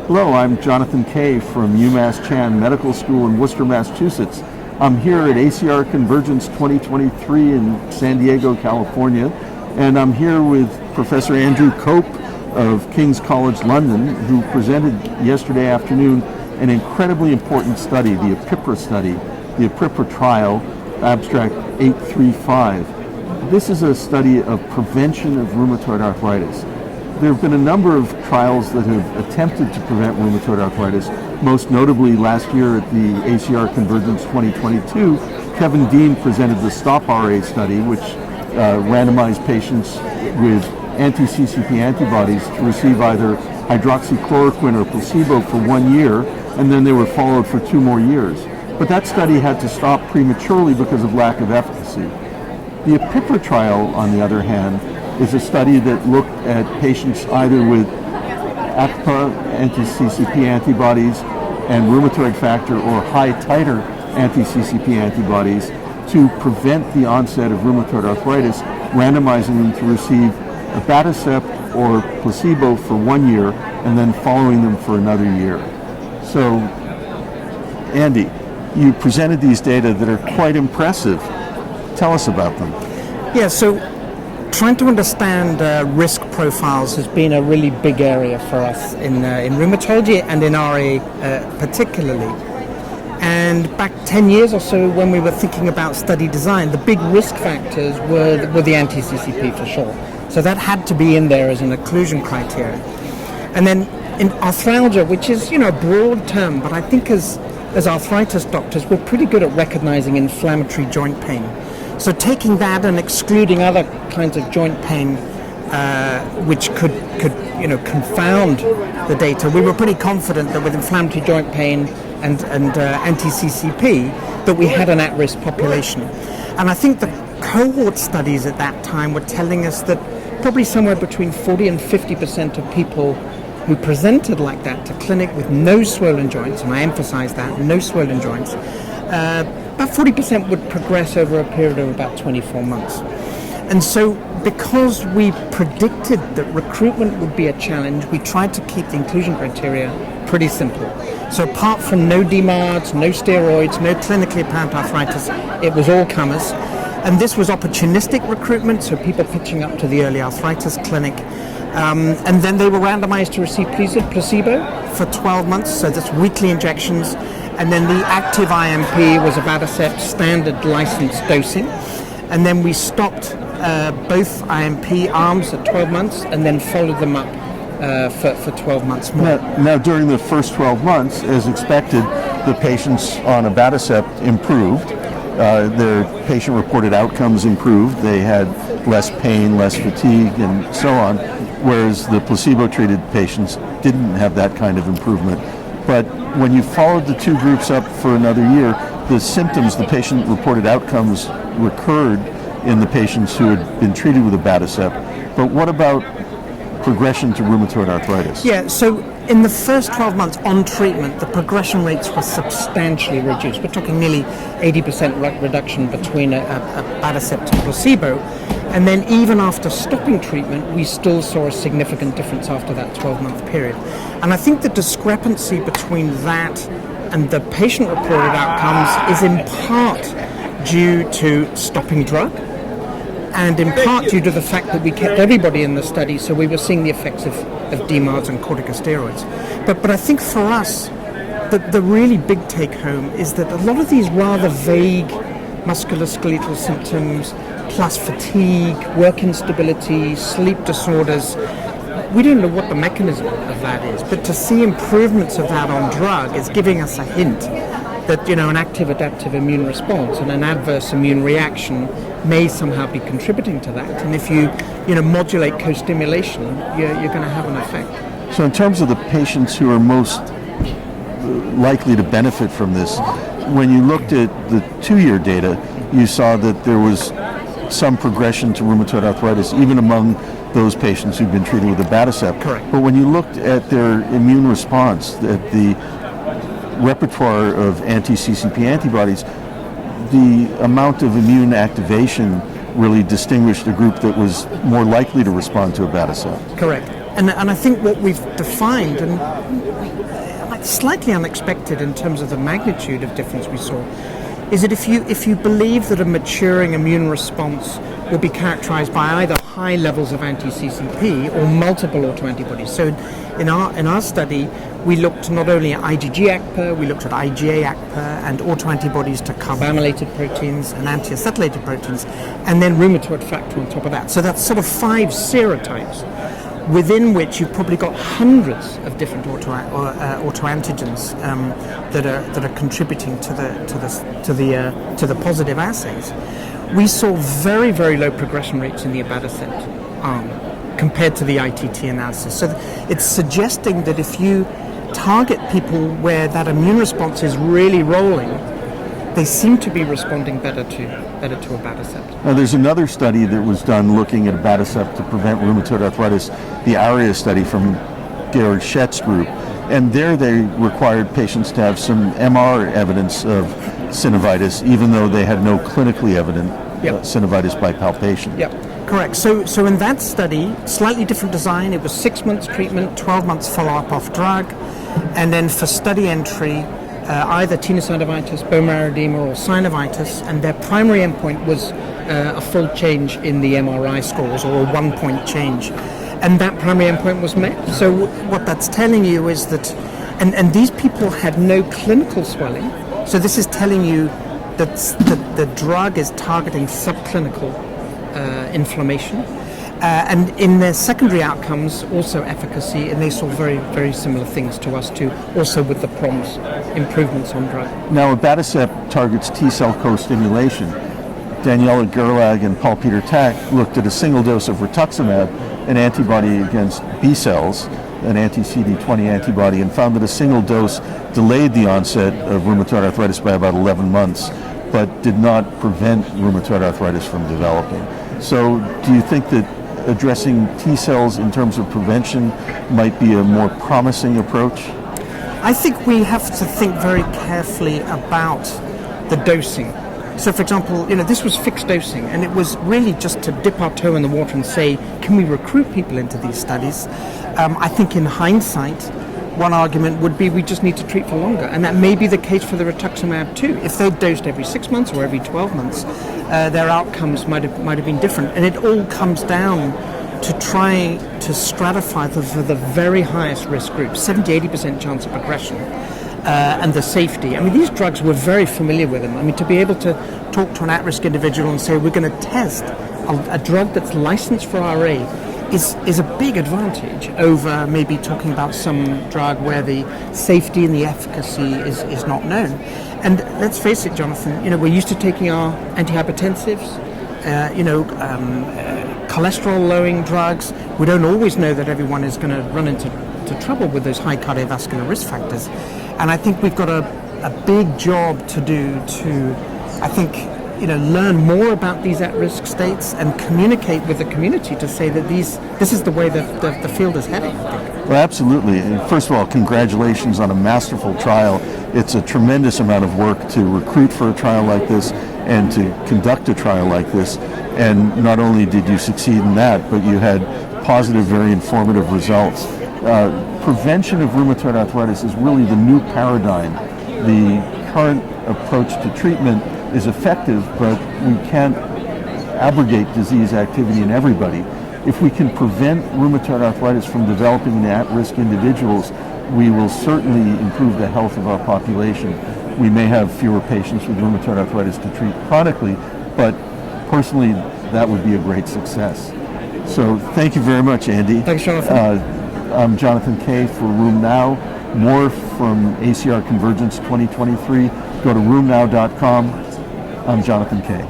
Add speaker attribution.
Speaker 1: Hello, I'm Jonathan Kay from UMass Chan Medical School in Worcester, Massachusetts. I'm here at ACR Convergence 2023 in San Diego, California, and I'm here with Professor Andrew Cope of King's College London, who presented yesterday afternoon an incredibly important study, the APIPPRA study, the APIPPRA trial, abstract 835. This is a study of prevention of rheumatoid arthritis. There have been a number of trials that have attempted to prevent rheumatoid arthritis, most notably last year at the ACR Convergence 2022, Kevin Dean presented the STOP-RA study, which randomized patients with anti-CCP antibodies to receive either hydroxychloroquine or placebo for 1 year, and then they were followed for 2 more years. But that study had to stop prematurely because of lack of efficacy. The APIPPRA trial, on the other hand, is a study that looked at patients either with APIPPRA anti-CCP antibodies and rheumatoid factor or high titer anti-CCP antibodies to prevent the onset of rheumatoid arthritis, randomizing them to receive abatacept or placebo for 1 year and then following them for another year. So, Andy, you presented these data that are quite impressive. Tell us about them.
Speaker 2: Yeah, so trying to understand risk profiles has been a really big area for us in rheumatology and in RA particularly. And back 10 years or so when we were thinking about study design, the big risk factors were the anti-CCP for sure. So that had to be in there as an inclusion criteria. And then in arthralgia, which is a broad term, but I think as arthritis doctors, we're pretty good at recognizing inflammatory joint pain. So taking that and excluding other kinds of joint pain, which could confound the data, we were pretty confident that with inflammatory joint pain and anti-CCP, that we had an at-risk population. And I think the cohort studies at that time were telling us that probably somewhere between 40 and 50% of people who presented like that to clinic with no swollen joints, and I emphasize that, no swollen joints, about 40% would progress over a period of about 24 months. And so because we predicted that recruitment would be a challenge, we tried to keep the inclusion criteria pretty simple. So apart from no DMARDs, no steroids, no clinically apparent arthritis, it was all comers. And this was opportunistic recruitment, so people pitching up to the early arthritis clinic. And then they were randomized to receive placebo for 12 months, so that's weekly injections. And then the active IMP was abatacept standard licensed dosing. And then we stopped both IMP arms at 12 months and then followed them up for 12 months more.
Speaker 1: Now, during the first 12 months, as expected, the patients on abatacept improved. Their patient-reported outcomes improved. They had less pain, less fatigue, and so on, whereas the placebo-treated patients didn't have that kind of improvement. But when you followed the two groups up for another year, the symptoms, the patient-reported outcomes recurred in the patients who had been treated with abatacept. But what about progression to rheumatoid arthritis?
Speaker 2: Yeah, so in the first 12 months on treatment, the progression rates were substantially reduced. We're talking nearly 80% reduction between abatacept and placebo. And then even after stopping treatment, we still saw a significant difference after that 12-month period. And I think the discrepancy between that and the patient-reported outcomes is in part due to stopping drug and in part due to the fact that we kept everybody in the study, so we were seeing the effects of DMARDs and corticosteroids. But I think for us, the really big take-home is that a lot of these rather vague musculoskeletal symptoms, plus fatigue, work instability, sleep disorders, we don't know what the mechanism of that is, but to see improvements of that on drug is giving us a hint that an active adaptive immune response and an adverse immune reaction may somehow be contributing to that. And if you modulate co-stimulation, you're going to have an effect.
Speaker 1: So in terms of the patients who are most likely to benefit from this, when you looked at the 2-year data, you saw that there was some progression to rheumatoid arthritis, even among those patients who've been treated with abatacept.
Speaker 2: Correct.
Speaker 1: But when you looked at their immune response, at the repertoire of anti-CCP antibodies, the amount of immune activation really distinguished a group that was more likely to respond to abatacept.
Speaker 2: Correct. And I think what we've defined, and like slightly unexpected in terms of the magnitude of difference we saw, is that if you believe that a maturing immune response will be characterized by either high levels of anti-CCP or multiple autoantibodies. So in our study, we looked not only at IgG-APPA, we looked at IgA-APPA and autoantibodies to carbamylated proteins and anti-acetylated proteins, and then rheumatoid factor on top of that. So that's sort of 5 serotypes, within which you've probably got hundreds of different autoantigens that are contributing to the positive assays. We saw very, very low progression rates in the abatacept arm compared to the ITT analysis. So it's suggesting that if you target people where that immune response is really rolling, they seem to be responding better to abatacept.
Speaker 1: Now, there's another study that was done looking at abatacept to prevent rheumatoid arthritis, the ARIA study from Georg Schett's group. And there they required patients to have some MR evidence of synovitis, even though they had no clinically evident synovitis by palpation.
Speaker 2: Yep, correct. So in that study, slightly different design. It was 6 months treatment, 12 months follow-up off drug. And then for study entry, either tenosynovitis, bone marrow edema, or synovitis, and their primary endpoint was a full change in the MRI scores, or a 1-point change. And that primary endpoint was met. So what that's telling you is that, and these people had no clinical swelling, so this is telling you that the drug is targeting subclinical inflammation. And in their secondary outcomes, also efficacy, and they saw very, very similar things to us too, also with the PROMS improvements on drug.
Speaker 1: Now, abatacept targets T-cell co-stimulation. Daniela Gerlag and Paul Peter Tack looked at a single dose of rituximab, an antibody against B cells, an anti-CD20 antibody, and found that a single dose delayed the onset of rheumatoid arthritis by about 11 months, but did not prevent rheumatoid arthritis from developing. So do you think that addressing T cells in terms of prevention might be a more promising approach?
Speaker 2: I think we have to think very carefully about the dosing. So, for example, this was fixed dosing, and it was really just to dip our toe in the water and say, can we recruit people into these studies? I think in hindsight, one argument would be we just need to treat for longer, and that may be the case for the rituximab too. If they're dosed every 6 months or every 12 months, their outcomes might have been different. And it all comes down to trying to stratify for the very highest risk groups, 70-80% chance of progression, and the safety. I mean, these drugs, we're very familiar with them. I mean, to be able to talk to an at-risk individual and say, we're going to test a drug that's licensed for RA is a big advantage over maybe talking about some drug where the safety and the efficacy is not known. And let's face it, Jonathan, we're used to taking our antihypertensives, cholesterol-lowering drugs. We don't always know that everyone is going to run into trouble with those high cardiovascular risk factors. And I think we've got a big job to do to, I think, learn more about these at-risk states and communicate with the community to say that this is the way that the field is heading, I think.
Speaker 1: Well, absolutely. First of all, congratulations on a masterful trial. It's a tremendous amount of work to recruit for a trial like this and to conduct a trial like this. And not only did you succeed in that, but you had positive, very informative results. Prevention of rheumatoid arthritis is really the new paradigm. The current approach to treatment is effective, but we can't abrogate disease activity in everybody. If we can prevent rheumatoid arthritis from developing in at-risk individuals, we will certainly improve the health of our population. We may have fewer patients with rheumatoid arthritis to treat chronically, but personally, that would be a great success. So thank you very much, Andy.
Speaker 2: Thanks, Jonathan.
Speaker 1: I'm Jonathan Kay for Room Now. More from ACR Convergence 2023. Go to roomnow.com. I'm Jonathan Kay.